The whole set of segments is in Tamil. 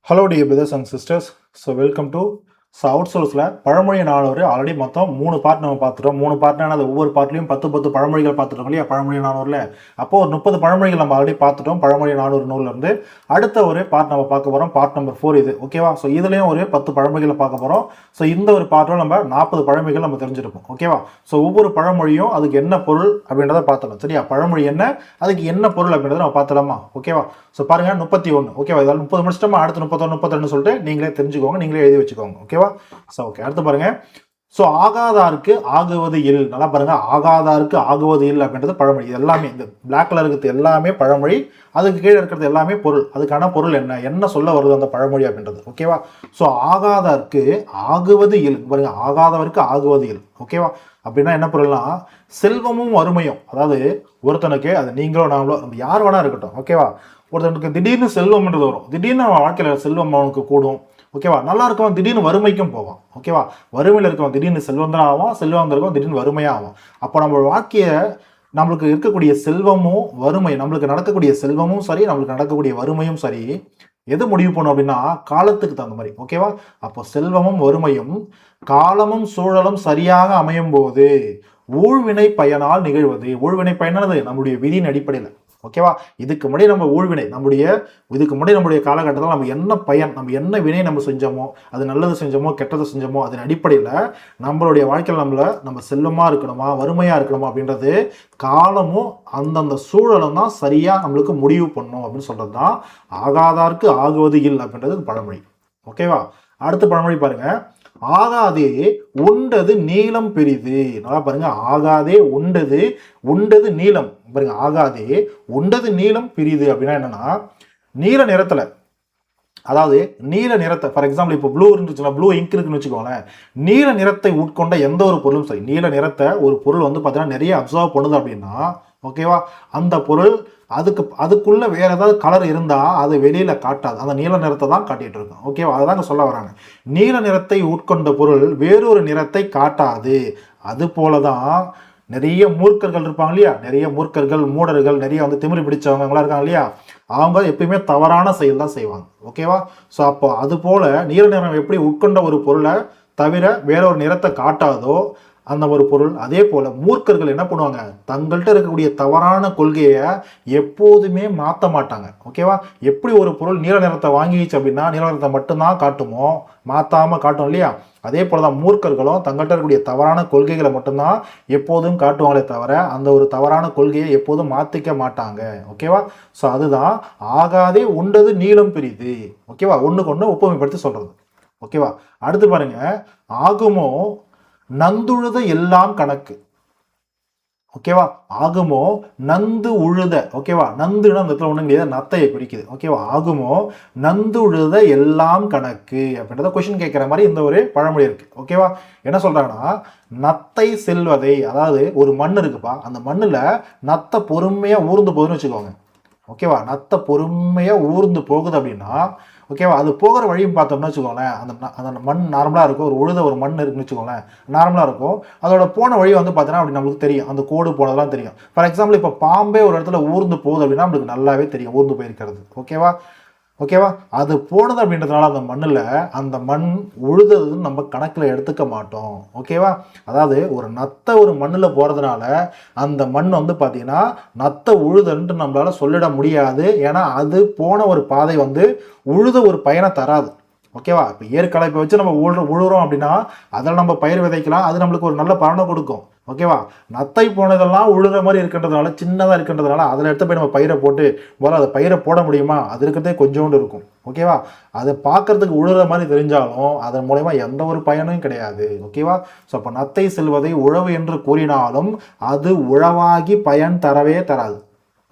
Hello dear brothers and sisters. So welcome to அவுட்சோர்ஸில் பழமொழி நானூறு ஆல்ரெடி மொத்தம் 3 பார்ட் நம்ம பார்த்துட்டோம். 3 பார்ட்னா அது ஒவ்வொரு பார்ட்லையும் 10 பழமொழிகள் பார்த்துட்டோம் இல்லையா பழமொழி நானூறில். அப்போது ஒரு 30 பழமொழிகள் நம்ம ஆல்ரெடி பார்த்துட்டோம் பழமொழி 400 நூல்லேருந்து. அடுத்த ஒரு பார்ட் நம்ம பார்க்க போகிறோம், பார்ட் நம்பர் 4 இது, ஓகேவா? ஸோ இதுலேயும் ஒரு 10 பழமொழிகளை பார்க்க போகிறோம். ஸோ இந்த ஒரு பார்ட்டில் நம்ம 40 பழமொழிகள் நம்ம தெரிஞ்சிருப்போம், ஓகேவா? ஸோ ஒவ்வொரு பழமொழியும் அதுக்கு என்ன பொருள் அப்படின்றத பார்த்துடலாம், சரியா? பழமொழி என்ன, அதுக்கு என்ன பொருள் அப்படின்றத நம்ம பார்த்துலாமா, ஓகேவா? ஸோ பாருங்கள் 31, ஓகேவா? இதால் 30 முடிச்சிட்டோமா, அடுத்து 31 32 சொல்லிட்டு நீங்களே தெரிஞ்சுக்கோங்க, நீங்களே எழுதி வச்சுக்கோங்க, ஓகேவா? ஸோ ஓகே, அடுத்து பாருங்க. ஸோ ஆகாதாருக்கு ஆகுவது இல், நல்லா பாருங்க, ஆகாதாருக்கு ஆகுவது இல் அப்படின்றது பழமொழி. இது எல்லாமே இந்த பிளாக் கலர் இருக்கிறது எல்லாமே பழமொழி, அதுக்கு கீழே இருக்கிறது எல்லாமே பொருள். அதுக்கான பொருள் என்ன என்ன சொல்ல வருது அந்த பழமொழி அப்படின்றது, ஓகேவா? ஸோ ஆகாதாருக்கு ஆகுவது இல், பாருங்க, ஆகாதவருக்கு ஆகுவது இல், ஓகேவா? அப்படின்னா என்ன பொருள்னா செல்வமும் வறுமையும். அதாவது ஒருத்தனுக்கு, அது நீங்களோ நாங்களோ நம்ம யார் வேணா இருக்கட்டும், ஓகேவா? ஒருத்தனுக்கு திடீர்னு செல்வம்ன்றது வரும், திடீர்னு அவன் வாழ்க்கையில் செல்வம் அவனுக்கு கூடும், ஓகேவா? நல்லா இருக்கவன் திடீர்னு வறுமைக்கும் போவான், ஓகேவா? வறுமையில் இருக்கவன் திடீர்னு செல்வந்தன் ஆவான், செல்வம் இருக்கவன் திடீர்னு வறுமையாக ஆவான். அப்போ நம்ம வாழ்க்கையை, நம்மளுக்கு இருக்கக்கூடிய செல்வமும் வறுமை, நம்மளுக்கு நடக்கக்கூடிய செல்வமும் சரி, நம்மளுக்கு நடக்கக்கூடிய வறுமையும் சரி, எது முடிவு பண்ணும் அப்படின்னா காலத்துக்கு தகுந்த மாதிரி, ஓகேவா? அப்போ செல்வமும் வறுமையும் காலமும் சூழலும் சரியாக அமையும் போது ஊழ்வினை பயனால் நிகழ்வது. ஊழ்வினை பயனானது நம்முடைய விதியின் அடிப்படையில், ஓகேவா? இதுக்கு முன்னாடி நம்ம ஊழ்வினை, இதுக்கு முன்னாடி நம்முடைய காலகட்டத்தில் நம்ம என்ன பயன், நம்ம என்ன வினை நம்ம செஞ்சோமோ, அது நல்லது செஞ்சோமோ கெட்டது செஞ்சோமோ, அதன் அடிப்படையில் நம்மளுடைய வாழ்க்கையில் நம்ம செல்வமாக இருக்கணுமா வறுமையாக இருக்கணுமா அப்படின்றது காலமும் அந்தந்த சூழலும் தான் சரியாக நம்மளுக்கு முடிவு பண்ணும் அப்படின்னு சொல்கிறது தான் ஆகாதாருக்கு ஆகுவது இல் அப்படின்றது பழமொழி, ஓகேவா? அடுத்த பழமொழி பாருங்க. ஆகாதே உண்டது நீளம் பெரிது. நல்லா பாருங்க, ஆகாதே உண்டது நீளம். பாருங்க, ஆகாதே உண்டது நீளம் பெரிது அப்படின்னா என்னன்னா, நீல நிறத்துல, அதாவது நீல நிறத்தை, ஃபார் எக்ஸாம்பிள் இப்போ ப்ளூ இருந்துச்சுன்னா, ப்ளூ இங்க் இருக்குன்னு வச்சுக்கோங்களேன், நீல நிறத்தை உட்கொண்ட எந்த ஒரு பொருளும் சரி, நீல நிறத்தை ஒரு பொருள் வந்து பார்த்தீங்கன்னா நிறைய அப்சர்வ் பண்ணுது அப்படின்னா, ஓகேவா, அந்த பொருள் அதுக்குள்ள வேற ஏதாவது கலர் இருந்தா அது வெளியில காட்டாது, அந்த நீல நிறத்தை தான் காட்டிட்டு இருக்கும், ஓகேவா? அதுதாங்க சொல்ல வராங்க. நீல நிறத்தை உட்கொண்ட பொருள் வேறொரு நிறத்தை காட்டாது. அது போலதான் நிறைய மூர்க்கர்கள் இருப்பாங்க இல்லையா, நிறைய மூர்க்கர்கள், மூடர்கள், நிறைய வந்து திமிரு பிடிச்சவங்கலாம் இருக்காங்க இல்லையா, அவங்க எப்பயுமே தவறான செயல் தான் செய்வாங்க, ஓகேவா? ஸோ அப்போ அது போல நீல நிறம் எப்படி உட்கொண்ட ஒரு பொருளை தவிர வேற ஒரு நிறத்தை காட்டாதோ அந்த ஒரு பொருள், அதே போல மூர்க்கர்கள் என்ன பண்ணுவாங்க, தங்கள்கிட்ட இருக்கக்கூடிய தவறான கொள்கையை எப்போதுமே மாற்ற மாட்டாங்க, ஓகேவா? எப்படி ஒரு பொருள் நீல நிறத்தை வாங்கிச்சு அப்படின்னா நீல நிறத்தை மட்டும்தான் காட்டுமோ, மாற்றாம காட்டும் இல்லையா, அதே போலதான் மூர்க்கர்களும் தங்கள்கிட்ட இருக்கக்கூடிய தவறான கொள்கைகளை மட்டும்தான் எப்போதும் காட்டுவாங்களே தவிர அந்த ஒரு தவறான கொள்கையை எப்போதும் மாற்றிக்க மாட்டாங்க, ஓகேவா? ஸோ அதுதான் ஆகாதே உண்டது நீளம் பெரிது, ஓகேவா? ஒன்றுக்கு ஒன்று ஒப்புமைப்படுத்தி சொல்றது, ஓகேவா? அடுத்து பாருங்க. ஆகுமோ நந்துழுத எல்லாம் கணக்கு, ஓகேவா? ஆகுமோ நந்து உழுத, ஓகேவா? நந்துன்னா அந்த இடத்துல ஒண்ணு கிடையாது, நத்தையை குறிக்குது, ஓகேவா? ஆகுமோ நந்து உழுத எல்லாம் கணக்கு அப்படின்றத கொஸ்டின் கேட்கிற மாதிரி இந்த ஒரு பழமொழி இருக்கு, ஓகேவா? என்ன சொல்றாங்கன்னா, நத்தை செல்வதை, அதாவது ஒரு மண் இருக்குப்பா, அந்த மண்ணுல நத்தை பொறுமையா ஊர்ந்து போகுதுன்னு வச்சுக்கோங்க, ஓகேவா? நத்தை பொறுமையா ஊர்ந்து போகுது அப்படின்னா, ஓகேவா, அது போகிற வழியும் பார்த்தோம்னா வச்சுக்கோங்களேன், அந்த மண் நார்மலாக இருக்கும், ஒரு உழுத ஒரு மண் இருக்குன்னு வச்சுக்கோங்களேன், நார்மலாக இருக்கும். அதோட போன வழி வந்து பார்த்தீங்கன்னா அப்படி நம்மளுக்கு தெரியும், அந்த கோடு போனதெல்லாம் தெரியும். ஃபார் எக்ஸாம்பிள் இப்போ பாம்பே ஒரு இடத்துல ஊர்ந்து போகுது அப்படின்னா நம்மளுக்கு நல்லாவே தெரியும் ஊர்ந்து போயிருக்கிறது, ஓகேவா? அது போனது அப்படின்றதுனால அந்த மண்ணில் அந்த மண் உழுதுன்னு நம்ம கணக்கில் எடுத்துக்க மாட்டோம், ஓகேவா? அதாவது ஒரு நத்தை ஒரு மண்ணில் போகிறதுனால அந்த மண் வந்து பார்த்தீங்கன்னா நத்தை உழுதுன்ட்டு நம்மளால சொல்லிட முடியாது. ஏன்னா அது போன ஒரு பாதை வந்து உழுத ஒரு பயனை தராது, ஓகேவா? இப்போ ஏற்கலப்பை வச்சு நம்ம உழுறோம் அப்படின்னா அதில் நம்ம பயிர் விதைக்கலாம், அது நம்மளுக்கு ஒரு நல்ல பலனை கொடுக்கும், ஓகேவா? நத்தை போனதெல்லாம் உழுற மாதிரி இருக்கின்றதுனால, சின்னதாக இருக்கின்றதுனால அதில் எடுத்து போய் நம்ம பயிரை போட்டு முதல்ல அதை பயிரை போட முடியுமா, அது இருக்கிறதே கொஞ்சோண்டு இருக்கும், ஓகேவா? அதை பார்க்கறதுக்கு உழுற மாதிரி தெரிஞ்சாலும் அதன் மூலயமா எந்த ஒரு பயனும் கிடையாது, ஓகேவா? ஸோ அப்போ நத்தை செல்வதை உழவு என்று கூறினாலும் அது உழவாகி பயன் தரவே தராது,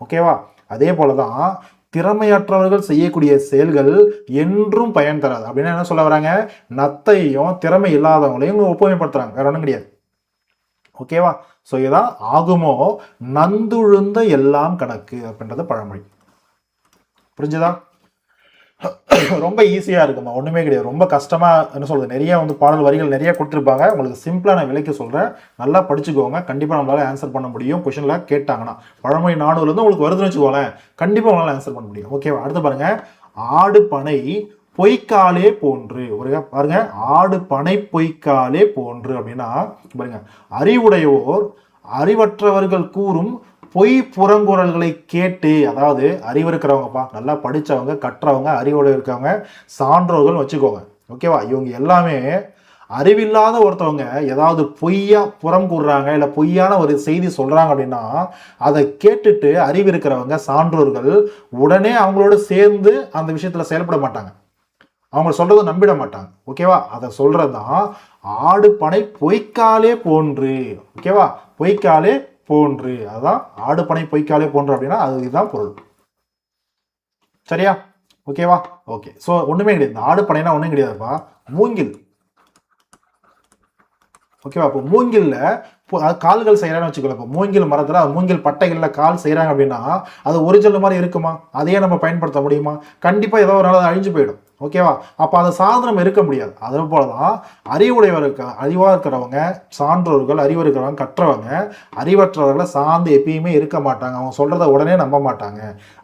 ஓகேவா? அதே போலதான் திறமையற்றவர்கள் செய்யக்கூடிய செயல்கள் என்றும் பயன் தராது. அப்படின்னா என்ன சொல்ல வராங்க, நத்தையும் திறமை இல்லாதவங்களையும் ஒப்புமைப்படுத்துறாங்க, வேற ஒன்றும் கிடையாது, ஓகேவா? ஸோ இதான் ஆகுமோ நந்துழுந்த எல்லாம் கணக்கு அப்படின்றது பழமொழி. புரிஞ்சுதா? ரொம்ப ஈஸியாக இருக்குமா, ஒன்றுமே கிடையாது. ரொம்ப கஷ்டமாக என்ன சொல்கிறது, நிறைய வந்து பாடல் வரிகள் நிறைய கொடுத்துருப்பாங்க. உங்களுக்கு சிம்பிளாக நான் விலைக்கு சொல்கிறேன், நல்லா படிச்சுக்கோங்க. கண்டிப்பாக நம்மளால் ஆன்சர் பண்ண முடியும். கொஷனில் கேட்டாங்கன்னா பழமொழி 400 உங்களுக்கு வருதுன்னு வச்சுக்கோங்களேன், கண்டிப்பாக உங்களால் ஆன்சர் பண்ண முடியும், ஓகேவா? அடுத்து பாருங்கள். ஆடு பனை பொய்க்காலே போன்று. ஒரு பாருங்க, ஆடு பனை பொய்க்காலே போன்று அப்படின்னா பாருங்க, அறிவுடையோர் அறிவற்றவர்கள் கூறும் பொய் புறங்குரல்களை கேட்டு, அதாவது அறிவு இருக்கிறவங்கப்பா, நல்லா படித்தவங்க, கற்றவங்க, அறிவோடு இருக்கவங்க, சான்றோர்கள் வச்சுக்கோங்க. ஓகேவா? இவங்க எல்லாமே அறிவில்லாத ஒருத்தவங்க ஏதாவது பொய்யா புறம் கூறுறாங்க, இல்லை பொய்யான ஒரு செய்தி சொல்றாங்க அப்படின்னா அதை கேட்டுட்டு அறிவு இருக்கிறவங்க, சான்றோர்கள் உடனே அவங்களோட சேர்ந்து அந்த விஷயத்துல செயல்பட மாட்டாங்க. அவங்க சொல்றதை நம்பிட மாட்டாங்க. ஓகேவா? அதை சொல்றதுதான் ஆடு பனை பொய்க்காலே போன்று. ஓகேவா? பொய்க்காலே போன்று, அதுதான் ஆடு பனை பொய்க்காலே போன்று அப்படின்னா அதுதான் பொருள். சரியா? ஓகேவா? ஓகே. ஸோ ஒண்ணுமே கிடையாது. ஆடு பனைனா ஒன்றும் கிடையாதுப்பா, மூங்கில். ஓகேவா? இப்போ மூங்கில்ல கால்கள் செய்யறான்னு வச்சுக்கோங்க. இப்போ மூங்கில் மரத்துல மூங்கில் பட்டைகள்ல கால் செய்யறாங்க அப்படின்னா அது ஒரிஜினல் மாதிரி இருக்குமா? அதையே நம்ம பயன்படுத்த முடியுமா? கண்டிப்பா ஏதோ ஒரு நாள் அழிஞ்சு போயிடும். ஓகேவா? அப்போ அதை சாதனம் இருக்க முடியாது. அதே போலதான் அறிவா இருக்கிறவங்க, சான்றோர்கள், அறிவு இருக்கிறவங்க, கற்றவங்க, அறிவற்றவர்களை சார்ந்து எப்பயுமே இருக்க மாட்டாங்க. அவங்க சொல்றதை உடனே நம்ப மாட்டாங்க,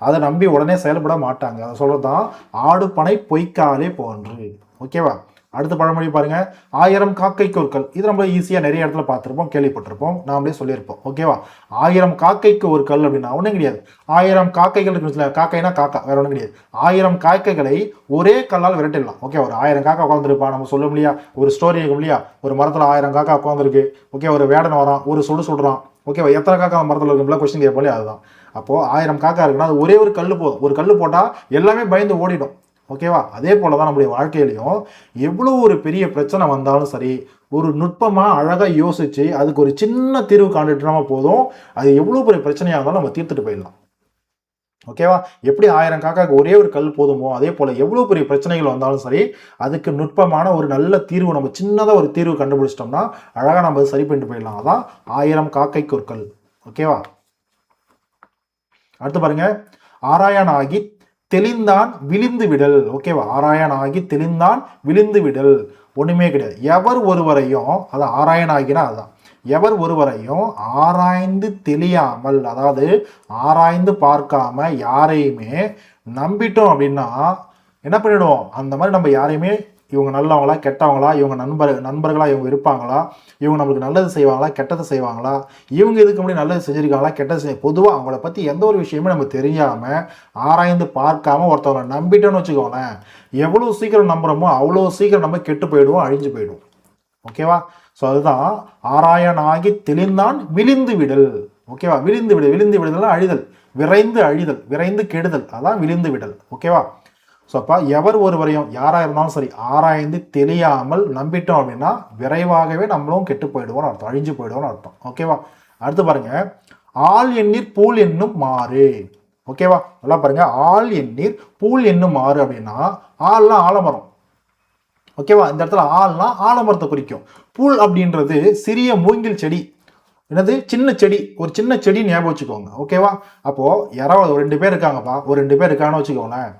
அதை நம்பி உடனே செயல்பட மாட்டாங்க. அதை சொல்றதுதான் ஆடு பனை பொய்க்காலே போன்று. ஓகேவா? அடுத்த பழமொழி பாருங்க, 1000 காக்கைக்கு ஒரு கல். இது நம்ம ஈஸியா நிறைய இடத்துல பார்த்துருப்போம், கேள்விப்பட்டிருப்போம், நாமளே சொல்லியிருப்போம். ஓகேவா? 1000 காக்கைக்கு ஒரு கல் அப்படின்னா ஒன்றும் கிடையாது. 1000 காக்கைகள் இருக்கு. காக்கைனா காக்கா, வேற ஒன்றும் கிடையாது. 1000 காக்கைகளை ஒரே கல்லால் விரட்டிடலாம். ஓகே, ஒரு 1000 காக்கா உட்காந்துருப்பா, நம்ம சொல்ல முடியா? ஒரு ஸ்டோரி இருக்கும் இல்லையா? ஒரு மரத்துல 1000 காக்கா உட்காந்துருக்கு. ஓகே, ஒரு வேடன் வரான், ஒரு சொல்றான். ஓகேவா? எத்தனை காக்கா மரத்தில் இருக்கும்போது கொஸ்டின் கேட்பாலே அதுதான். அப்போ 1000 காக்கா இருக்குன்னா அது ஒரே ஒரு கல் போதும். ஒரு கல் போட்டா எல்லாமே பயந்து ஓடிடும். ஓகேவா? அதே போலதான் நம்முடைய வாழ்க்கையிலையும் எவ்வளவு ஒரு பெரிய பிரச்சனை வந்தாலும் சரி, ஒரு நுட்பமா அழகா யோசிச்சு அதுக்கு ஒரு சின்ன தீர்வு காண்டுட்டோமா போதும், அது எவ்வளவு பெரிய பிரச்சனையா இருந்தாலும் நம்ம தீர்த்துட்டு போயிடலாம். ஓகேவா? எப்படி 1000 காக்காக்கு ஒரே ஒரு கல் போதுமோ, அதே போல எவ்வளவு பெரிய பிரச்சனைகள் வந்தாலும் சரி, அதுக்கு நுட்பமான ஒரு நல்ல தீர்வு, நம்ம சின்னதா ஒரு தீர்வு கண்டுபிடிச்சிட்டோம்னா அழகா நம்ம சரி பண்ணிட்டு போயிடலாம். அதான் 1000 காக்கைக்கு ஒரு கல். ஓகேவா? அடுத்து பாருங்க, ஆராயான் ஆகி தெளிந்தான் விழுந்து விடல். ஓகேவா? ஆராயன் ஆகி தெளிந்தான் விழுந்து விடல். ஒண்ணுமே கிடையாது. எவர் ஒருவரையும், அதான் ஆராயன் ஆகினா அதுதான், எவர் ஒருவரையும் ஆராய்ந்து தெளியாமல், அதாவது ஆராய்ந்து பார்க்காம யாரையுமே நம்பிட்டோம் அப்படின்னா என்ன பண்ணிடுவோம்? அந்த மாதிரி நம்ம யாரையுமே, இவங்க நல்லவங்களா கெட்டவங்களா, இவங்க நண்பர்களா இவங்க இருப்பாங்களா, இவங்க நம்மளுக்கு நல்லது செய்வாங்களா கெட்டது செய்வாங்களா, இவங்க இதுக்கு முன்னாடி நல்லது செஞ்சிருக்காங்களா கெட்டது பொதுவாக அவங்கள பற்றி எந்த ஒரு விஷயமே நம்ம தெரியாமல் ஆராய்ந்து பார்க்காம ஒருத்தவங்களை நம்பிட்டோன்னு வச்சுக்கோங்களேன், எவ்வளோ சீக்கிரம் நம்புகிறோமோ அவ்வளோ சீக்கிரம் நம்ம கெட்டு போயிடுவோம், அழிஞ்சு போயிடுவோம். ஓகேவா? ஸோ அதுதான் ஆராயன் ஆகி தெளிந்தான் விழுந்து விடல். ஓகேவா? விழுந்து விடுதல் அழிதல், விரைந்து அழிதல், விரைந்து கெடுதல், அதான் விழுந்து விடல். ஓகேவா? ஸோ அப்போ எவர் ஒருவரையும், யாராக இருந்தாலும் சரி, ஆராய்ந்து தெளியாமல் நம்பிட்டோம் அப்படின்னா விரைவாகவே நம்மளும் கெட்டு போயிடுவோம்னு அர்த்தம், அழிஞ்சு போயிடுவோம்னு அர்த்தம். ஓகேவா? அடுத்து பாருங்க, ஆள் எண்ணீர் பூல் என்னும் மாறு. ஓகேவா? நல்லா பாருங்க, ஆள் எண்ணீர் பூல் என்னும் மாறு அப்படின்னா ஆள்லாம் ஆலமரம். ஓகேவா? இந்த இடத்துல ஆள்னா ஆலமரத்தை குறிக்கும். பூல் அப்படின்றது சிறிய மூங்கில் செடி. என்னது? சின்ன செடி, ஒரு சின்ன செடி ஞாபகம் வச்சுக்கோங்க. ஓகேவா? அப்போ யாராவது ஒரு 2 பேர் இருக்காங்கப்பா, ஒரு 2 பேர் இருக்கான்னு வச்சுக்கோங்களேன்.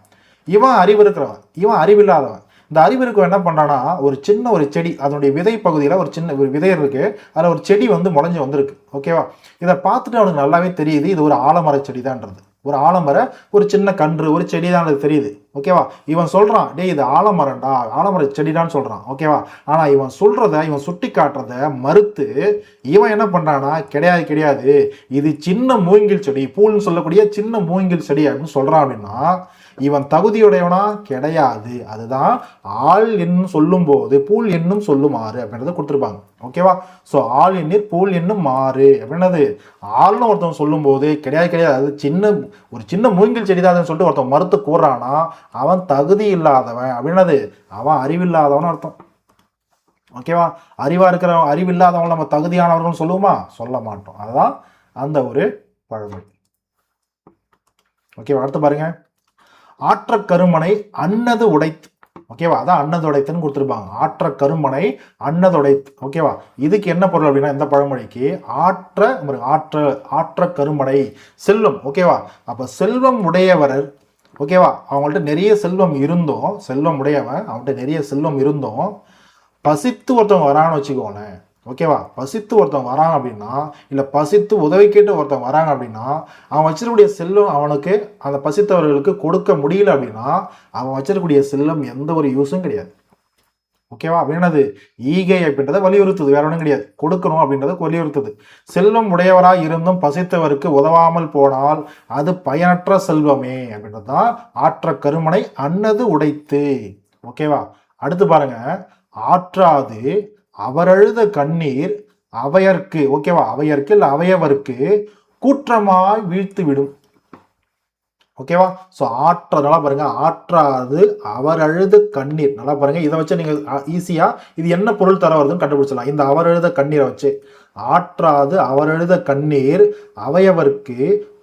இவன் அறிவு இருக்கிறவன், இவன் அறிவில்லாதவன். இந்த அறிவு இருக்கவன் என்ன பண்றானா, ஒரு சின்ன ஒரு செடி, அதனுடைய விதை பகுதியில் ஒரு சின்ன ஒரு விதை இருக்கு, அதில் ஒரு செடி வந்து முளைஞ்சு வந்திருக்கு. ஓகேவா? இதை பார்த்துட்டு அவனுக்கு நல்லாவே தெரியுது இது ஒரு ஆலமர செடி தான்ன்றது. ஒரு ஆலமர ஒரு சின்ன கன்று, ஒரு செடி தான் தெரியுது. ஓகேவா? இவன் சொல்றான், டேய் இது ஆலமரம்டா, ஆலமர செடிடான்னு சொல்றான். ஓகேவா? ஆனா இவன் சொல்றத, இவன் சுட்டி காட்டுறத மறுத்து இவன் என்ன பண்றானா, கிடையாது கிடையாது, இது சின்ன மூங்கில் செடி, பூல்னு சொல்லக்கூடிய சின்ன மூங்கில் செடி அப்படின்னு சொல்றான். அப்படின்னா இவன் தகுதியுடையவனா? கிடையாது. அதுதான் ஆள் என்னும் சொல்லும் போது பூல் என்னும் சொல்லுமாறு அப்படின்றத கொடுத்துருப்பாங்க. ஓகேவா? ஸோ ஆள் எண்ணீர் பூல் என்னும் மாறு அப்படின்னது, ஆள்னு ஒருத்தவன் சொல்லும் போது கிடையாது கிடையாது, அது ஒரு சின்ன மூங்கில் செடி தான் சொல்லிட்டு ஒருத்தன் மறுத்து கூறானா அவன் தகுதி இல்லாதவன் அப்படின்னது, அவன் அறிவில்லாதவன் அர்த்தம். ஓகேவா? அறிவா இருக்கிறவன், அறிவில்லாதவங்க நம்ம தகுதியானவர்கள் சொல்லுவோமா? சொல்ல மாட்டோம். அதுதான் அந்த ஒரு பழமொழி. ஓகேவா? அடுத்து பாருங்க, ஆற்ற கருமனை அன்னது உடைத்து. ஓகேவா? அதான் அன்னது உடைத்துன்னு கொடுத்துருப்பாங்க. ஆற்ற கருமனை அன்னது உடைத்து. ஓகேவா? இதுக்கு என்ன பொருள் அப்படின்னா, இந்த பழமொழிக்கு ஆற்ற கருமனை செல்வம். ஓகேவா? அப்ப செல்வம் உடையவர். ஓகேவா? அவங்கள்ட்ட நிறைய செல்வம் இருந்தும், செல்வம் உடையவன் அவன்கிட்ட நிறைய செல்வம் இருந்தும் பசித்து ஒருத்தவங்க வரான்னு வச்சுக்கோங்களேன், ஓகேவா? பசித்து ஒருத்தவங்க வராங்க அப்படின்னா, இல்லை பசித்து உதவி கேட்டு ஒருத்தவங்க வராங்க அப்படின்னா, அவன் வச்சிருக்கக்கூடிய செல்லம் அவனுக்கு அந்த பசித்தவர்களுக்கு கொடுக்க முடியல அப்படின்னா, அவன் வச்சிருக்கக்கூடிய செல்லம் எந்த ஒரு யூஸும் கிடையாது. ஓகேவா? அப்படின்னது ஈகை அப்படின்றத வலியுறுத்துது, வேற ஒன்றும் கிடையாது. கொடுக்கணும் அப்படின்றத வலியுறுத்துது. செல்வம் உடையவராய் இருந்தும் பசித்தவருக்கு உதவாமல் போனால் அது பயனற்ற செல்வமே அப்படின்றது தான் ஆற்ற கருமனை அன்னது உடைத்து. ஓகேவா? அடுத்து பாருங்க, ஆற்றாது அவரழுத கண்ணீர் அவையர்க்கு, ஓகேவா, அவையர்க்கு இல்லை அவையவருக்கு கூற்றமாய் வீழ்த்து விடும். ஓகேவா? ஸோ நல்லா பாருங்க, ஆற்றாது அவர் அழுத கண்ணீர். நல்லா பாருங்க, இதை வச்சு நீங்க ஈஸியா இது என்ன பொருள் தர வருதுன்னு கண்டுபிடிச்சலாம். இந்த அவர் அழுத கண்ணீரை வச்சு, ஆற்றாது அவர் அழுத கண்ணீர் அவையவருக்கு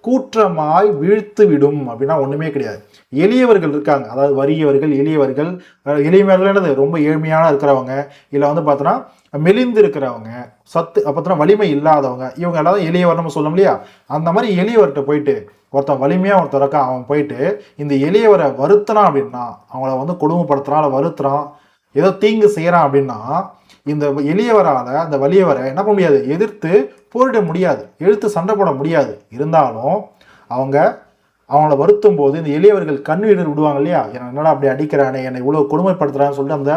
கூற்றமாய் வீழ்த்து விடும் அப்படின்னா ஒண்ணுமே கிடையாது. எளியவர்கள் இருக்காங்க, அதாவது வறியவர்கள், எளியவர்கள். எளியவர்கள் என்னது, ரொம்ப ஏழ்மையான இருக்கிறவங்க, இல்லை வந்து பார்த்தோன்னா மெலிந்து இருக்கிறவங்க, சத்து பார்த்தோன்னா வலிமை இல்லாதவங்க, இவங்க எல்லாரும் எளியவர் நம்ம சொல்லணும் இல்லையா? அந்த மாதிரி எளியவர்கிட்ட போயிட்டு ஒருத்தன் வலிமையாக ஒருத்தர் இருக்கா, அவன் போயிட்டு இந்த எளியவரை வருத்துறான் அப்படின்னா, அவங்கள வந்து கொடுமைப்படுத்துறான், இல்லை வருத்துறான், ஏதோ தீங்கு செய்கிறான் அப்படின்னா, இந்த எளியவரால் அந்த வலியவரை என்ன பண்ண முடியாது, எதிர்த்து போரிட முடியாது, எழுத்து சண்டை போட முடியாது. இருந்தாலும் அவங்கள வருத்தும் போது இந்த எளியவர்கள் கண்ணீர் விடுவாங்க இல்லையா, என்னடா அப்படி அடிக்கிறானே, என்னை இவ்வளோ கொடுமைப்படுத்துறான்னு சொல்லிட்டு அந்த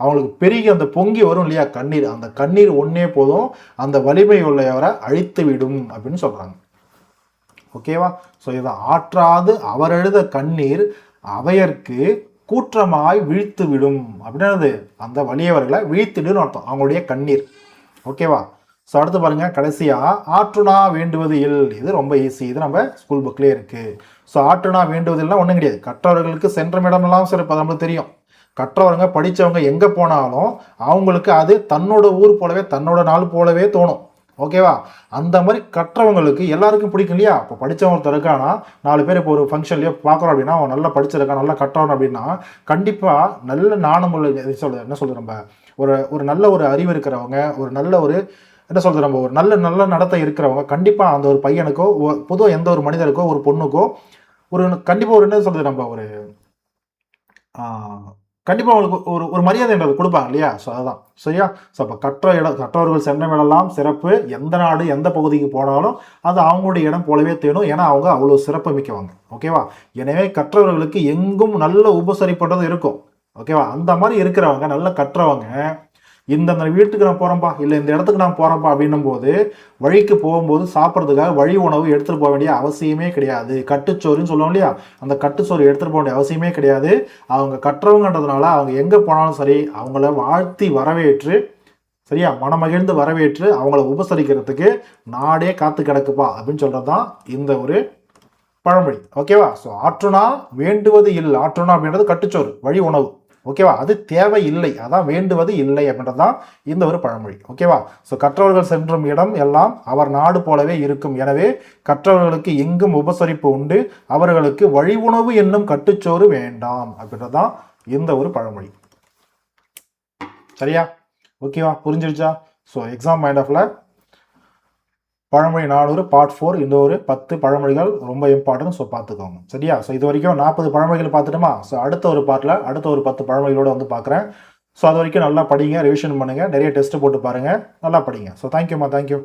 அவங்களுக்கு பெருகி அந்த பொங்கி வரும் இல்லையா கண்ணீர், அந்த கண்ணீர் ஒன்னே போதும் அந்த வலிமை உள்ளவரை அழித்து விடும் அப்படின்னு சொல்றாங்க. ஓகேவா? ஸோ இதை ஆற்றாது அவர் எழுத கண்ணீர் அவையர்க்கு கூற்றமாய் வீழ்த்து விடும் அப்படின்னது அந்த வலியவர்களை வீழ்த்திடுன்னு அர்த்தம், அவங்களுடைய கண்ணீர். ஓகேவா? ஸோ அடுத்து பாருங்க, கடைசியா ஆற்றுனா வேண்டுவது இல். இது ரொம்ப ஈஸி, இது நம்ம ஸ்கூல் புக்லேயே இருக்கு. ஸோ ஆற்றுனா வேண்டுவது இல்லைன்னா ஒன்றும் கிடையாது. கற்றவர்களுக்கு சென்ற இடமெல்லாம் சிறப்பு, நம்மளுக்கு தெரியும். கற்றவங்க படித்தவங்க எங்கே போனாலும் அவங்களுக்கு அது தன்னோட ஊர் போலவே, தன்னோட நாள் போலவே தோணும். ஓகேவா? அந்த மாதிரி கற்றவங்களுக்கு எல்லாருக்கும் பிடிக்கும் இல்லையா? இப்போ படித்தவங்க ஒருத்தர் இருக்கானா, 4 பேர் இப்போ ஒரு ஃபங்க்ஷன்லேயே பார்க்குறோம் அப்படின்னா, அவன் நல்லா படிச்சிருக்கான், நல்லா கற்றவன் அப்படின்னா, கண்டிப்பாக நல்ல நாணமுள்ள என்ன சொல்றது நம்ம ஒரு நல்ல ஒரு அறிவு இருக்கிறவங்க, ஒரு நல்ல ஒரு என்ன சொல்றது நம்ம ஒரு நல்ல நடத்தை இருக்கிறவங்க, கண்டிப்பாக அந்த ஒரு பையனுக்கோ பொதுவாக எந்த ஒரு மனிதருக்கோ ஒரு பொண்ணுக்கோ ஒரு கண்டிப்பாக ஒரு என்ன சொல்றது நம்ம ஒரு கண்டிப்பாக அவங்களுக்கு ஒரு மரியாதைன்றது கொடுப்பாங்க இல்லையா? ஸோ அதுதான் சரியா. ஸோ அப்போ கற்றவர்கள் சென்ற இடமெல்லாம் சிறப்பு. எந்த நாடு எந்த பகுதிக்கு போனாலும் அது அவங்களுடைய இடம் போலவே தேடும், ஏன்னா அவங்க அவ்வளோ சிறப்பு மிக்கவங்க. ஓகேவா? எனவே கற்றவர்களுக்கு எங்கும் நல்ல உபசரிப்புன்றது இருக்கும். ஓகேவா? அந்த மாதிரி இருக்கிறவங்க நல்ல கற்றவங்க இந்த வீட்டுக்கு நான் போகிறேன்ப்பா, இல்லை இந்த இடத்துக்கு நான் போகிறேன்ப்பா அப்படின்னும் போது வழிக்கு போகும்போது சாப்பிட்றதுக்காக வழி உணவு எடுத்துகிட்டு போக வேண்டிய அவசியமே கிடையாது. கட்டுச்சோறுன்னு சொல்லுவோம் இல்லையா, அந்த கட்டுச்சோறு எடுத்துகிட்டு போக வேண்டிய அவசியமே கிடையாது. அவங்க கற்றவங்கன்றதுனால அவங்க எங்கே போனாலும் சரி அவங்கள வாழ்த்தி வரவேற்று, சரியா, மனமகிழ்ந்து வரவேற்று அவங்கள உபசரிக்கிறதுக்கு நாடே காத்து கிடக்குப்பா அப்படின்னு சொல்கிறது தான் இந்த ஒரு பழமொழி. ஓகேவா? ஸோ ஆற்றுனா வேண்டுவது இல்லை. ஆற்றுனா அப்படின்றது கட்டுச்சோறு, வழி உணவு. ஓகேவா? அது தேவையில்லை, அதான் வேண்டுவது இல்லை அப்படின்றது தான் இந்த ஒரு பழமொழி. ஓகேவா? ஸோ கற்றவர்கள் சென்றும் இடம் எல்லாம் அவர் நாடு போலவே இருக்கும். எனவே கற்றவர்களுக்கு எங்கும் உபசரிப்பு உண்டு, அவர்களுக்கு வழி உணவு என்னும் கட்டுச்சோறு வேண்டாம் அப்படின்றது தான் இந்த ஒரு பழமொழி. சரியா? ஓகேவா? புரிஞ்சிருச்சா? ஸோ எக்ஸாம் மைண்ட் ஆஃப்ல பழமொழி 400 பார்ட் 4 இந்த ஒரு 10 பழமொழிகள் ரொம்ப இம்பார்ட்டன்ட். ஸோ பார்த்துக்கோங்க. சரியா? ஸோ இது வரைக்கும் 40 பழமொழிகள் பார்த்துட்டுமா? ஸோ அடுத்த ஒரு பார்ட்டில் அடுத்த ஒரு 10 பழமொழிகளோடு வந்து பார்க்குறேன். ஸோ அது வரைக்கும் நல்லா படிங்க, ரிவிஷன் பண்ணுங்கள், நிறைய டெஸ்ட்டு போட்டு பாருங்கள், நல்லா படிங்க. ஸோ தேங்க்யூம்மா, தேங்க்யூ.